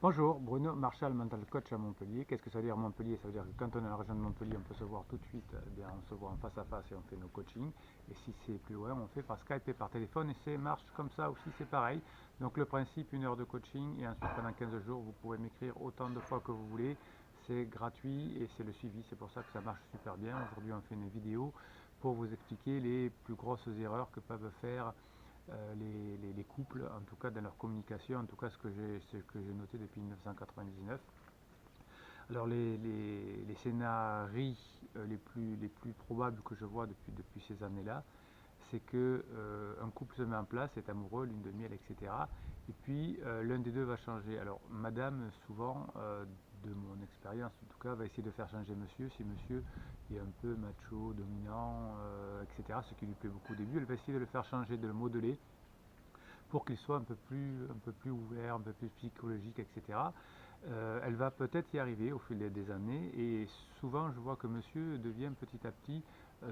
Bonjour, Bruno Marchal, mental coach à Montpellier. Qu'est-ce que ça veut dire Montpellier? Ça veut dire que quand on est dans la région de Montpellier, on peut se voir tout de suite. Eh bien, on se voit en face à face et on fait nos coachings. Et si c'est plus loin, on fait par Skype et par téléphone. Et c'est marche comme ça aussi, c'est pareil. Donc le principe, 1 heure de coaching et ensuite pendant 15 jours, vous pouvez m'écrire autant de fois que vous voulez. C'est gratuit et c'est le suivi. C'est pour ça que ça marche super bien. Aujourd'hui, on fait une vidéo pour vous expliquer les plus grosses erreurs que peuvent faire les couples, en tout cas dans leur communication, en tout cas ce que j'ai noté depuis 1999. Alors les scénarios les plus probables que je vois depuis ces années-là, c'est que un couple se met en place, est amoureux, lune de miel, etc. Et puis l'un des deux va changer. Alors madame, souvent, de mon expérience en tout cas, va essayer de faire changer monsieur. Si monsieur est un peu macho, dominant, etc., ce qui lui plaît beaucoup au début, elle va essayer de le faire changer, de le modeler pour qu'il soit un peu plus ouvert, un peu plus psychologique, etc. Elle va peut-être y arriver au fil des années et souvent je vois que monsieur devient petit à petit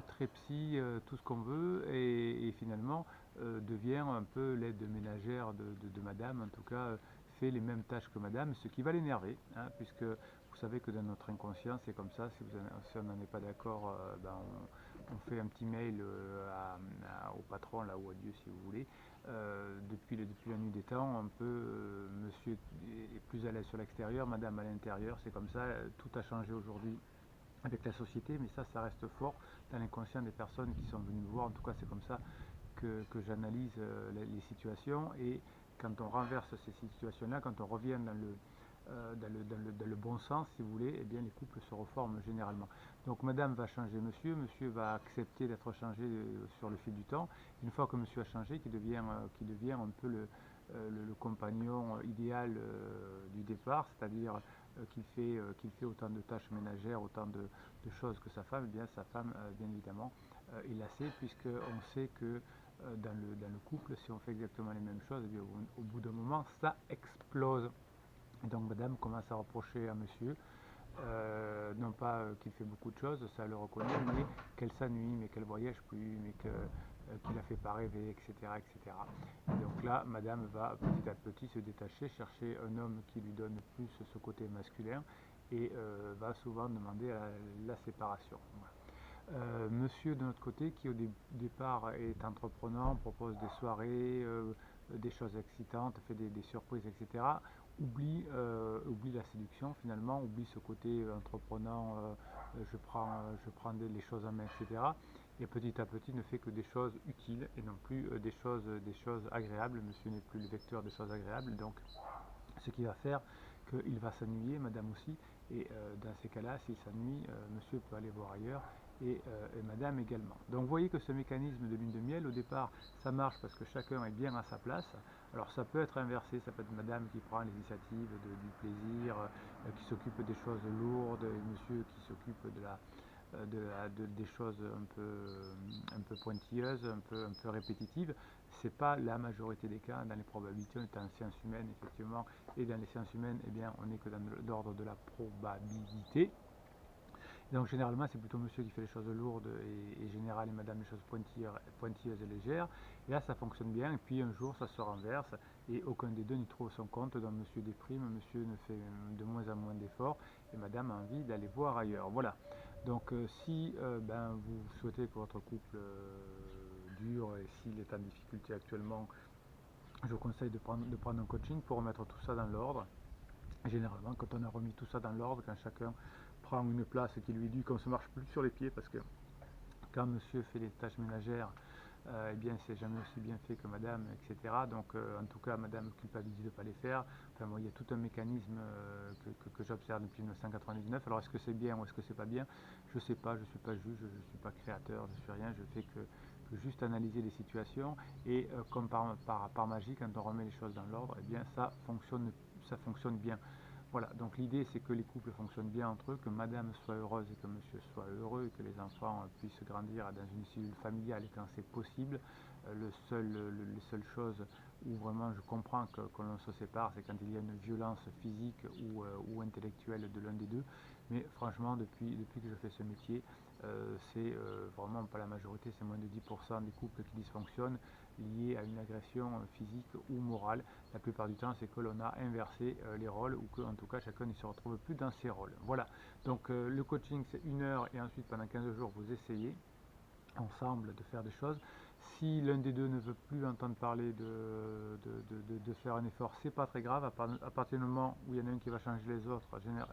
très psy, tout ce qu'on veut et finalement devient un peu l'aide ménagère de madame, en tout cas fait les mêmes tâches que madame, ce qui va l'énerver, hein, puisque vous savez que dans notre inconscient c'est comme ça, si on n'en est pas d'accord, ben on fait un petit mail au patron là ou à Dieu si vous voulez. Depuis la nuit des temps, un peu, monsieur est plus à l'aise sur l'extérieur, madame à l'intérieur, c'est comme ça, tout a changé aujourd'hui avec la société, mais ça reste fort dans l'inconscient des personnes qui sont venues me voir, en tout cas c'est comme ça que j'analyse les situations, et quand on renverse ces situations-là, quand on revient dans le bon sens, si vous voulez, eh bien les couples se reforment généralement. Donc madame va changer monsieur, monsieur va accepter d'être changé sur le fil du temps. Une fois que monsieur a changé, qui devient un peu le compagnon idéal du départ, c'est-à-dire qu'il fait autant de tâches ménagères, autant de choses que sa femme, eh bien sa femme, bien évidemment, est lassée, puisqu'on sait que dans le couple, si on fait exactement les mêmes choses, eh bien, au bout d'un moment, ça explose. Et donc madame commence à reprocher à monsieur, non pas qu'il fait beaucoup de choses, ça le reconnaît, mais qu'elle s'ennuie, mais qu'elle voyage plus, mais qu'il la fait pas rêver, etc., etc. Et cetera. Et donc là, madame va petit à petit se détacher, chercher un homme qui lui donne plus ce côté masculin et va souvent demander la séparation. Voilà. Monsieur de notre côté, qui au départ est entreprenant, propose des soirées, des choses excitantes, fait des surprises, etc., oublie la séduction finalement, oublie ce côté entreprenant, je prends les choses en main, etc. Et petit à petit ne fait que des choses utiles et non plus des choses agréables. Monsieur n'est plus le vecteur des choses agréables, donc ce qui va faire qu'il va s'ennuyer, madame aussi, et dans ces cas-là, s'il s'ennuie, monsieur peut aller voir ailleurs, et madame également. Donc vous voyez que ce mécanisme de lune de miel, au départ, ça marche parce que chacun est bien à sa place. Alors ça peut être inversé, ça peut être madame qui prend l'initiative du plaisir, qui s'occupe des choses lourdes, et monsieur qui s'occupe des choses un peu pointilleuses, un peu répétitives. C'est pas la majorité des cas. Dans les probabilités, on est en sciences humaines, effectivement, et dans les sciences humaines, eh bien, on n'est que dans l'ordre de la probabilité. Donc généralement, c'est plutôt monsieur qui fait les choses lourdes et général, et madame les choses pointilleuses et légères. Et là, ça fonctionne bien. Et puis un jour, ça se renverse et aucun des deux n'y trouve son compte. Donc monsieur déprime, monsieur ne fait de moins en moins d'efforts et madame a envie d'aller voir ailleurs. Voilà. Donc si vous souhaitez que votre couple dure et s'il est en difficulté actuellement, je vous conseille de prendre un coaching pour remettre tout ça dans l'ordre. Généralement, quand on a remis tout ça dans l'ordre, quand chacun prend une place qui lui dit qu'on ne se marche plus sur les pieds, parce que quand monsieur fait les tâches ménagères, eh bien c'est jamais aussi bien fait que madame, etc. Donc en tout cas, madame culpabilise de ne pas les faire. Enfin, bon, il y a tout un mécanisme que j'observe depuis 1999. Alors est-ce que c'est bien ou est-ce que c'est pas bien? Je ne sais pas, je ne suis pas juge, je ne suis pas créateur, je ne suis rien, je fais que juste analyser les situations, et comme par magie, quand on remet les choses dans l'ordre, eh bien ça fonctionne bien. Voilà, donc l'idée c'est que les couples fonctionnent bien entre eux, que madame soit heureuse et que monsieur soit heureux, et que les enfants puissent grandir dans une cellule familiale quand c'est possible. Les seules choses où vraiment je comprends que l'on se sépare, c'est quand il y a une violence physique ou intellectuelle de l'un des deux. Mais franchement, depuis que je fais ce métier, c'est vraiment pas la majorité, c'est moins de 10% des couples qui dysfonctionnent. liées à une agression physique ou morale. La plupart du temps, c'est que l'on a inversé les rôles ou que en tout cas chacun ne se retrouve plus dans ses rôles. Voilà, donc le coaching c'est 1 heure et ensuite pendant 15 jours vous essayez ensemble de faire des choses. Si l'un des deux ne veut plus entendre parler de faire un effort, c'est pas très grave. À partir du moment où il y en a un qui va changer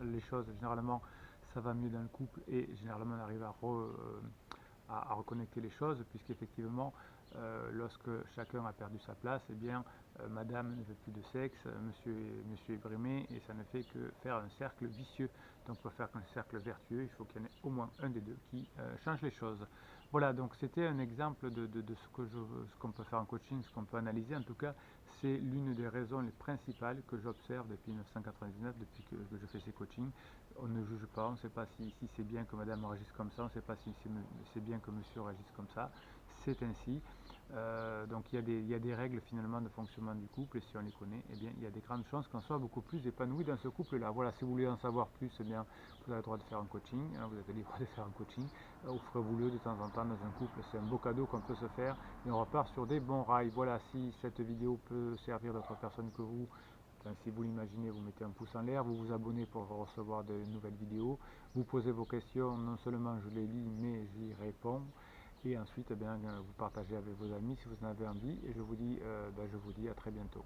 les choses, généralement ça va mieux dans le couple et généralement on arrive à reconnecter les choses, puisqu'effectivement, lorsque chacun a perdu sa place, eh bien, madame ne veut plus de sexe, monsieur est brimé, et ça ne fait que faire un cercle vicieux. Donc pour faire un cercle vertueux, il faut qu'il y en ait au moins un des deux qui change les choses. Voilà, donc c'était un exemple de ce qu'on peut faire en coaching, ce qu'on peut analyser. En tout cas, c'est l'une des raisons les principales que j'observe depuis 1999, depuis que je fais ces coachings. On ne juge pas, on ne sait pas si c'est bien que madame réagisse comme ça, on ne sait pas si c'est bien que monsieur réagisse comme ça. C'est ainsi. Donc il y a des règles finalement de fonctionnement du couple, et si on les connaît, eh bien, il y a des grandes chances qu'on soit beaucoup plus épanoui dans ce couple-là. Voilà, si vous voulez en savoir plus, eh bien, vous avez le droit de faire un coaching, hein, vous êtes libre de faire un coaching, ou ferez-vous-le de temps en temps dans un couple, c'est un beau cadeau qu'on peut se faire, et on repart sur des bons rails. Voilà, si cette vidéo peut servir d'autres personnes que vous, enfin, si vous l'imaginez, vous mettez un pouce en l'air, vous vous abonnez pour recevoir de nouvelles vidéos, vous posez vos questions, non seulement je les lis, mais j'y réponds. Et ensuite, eh bien, vous partagez avec vos amis si vous en avez envie. Et je vous dis à très bientôt.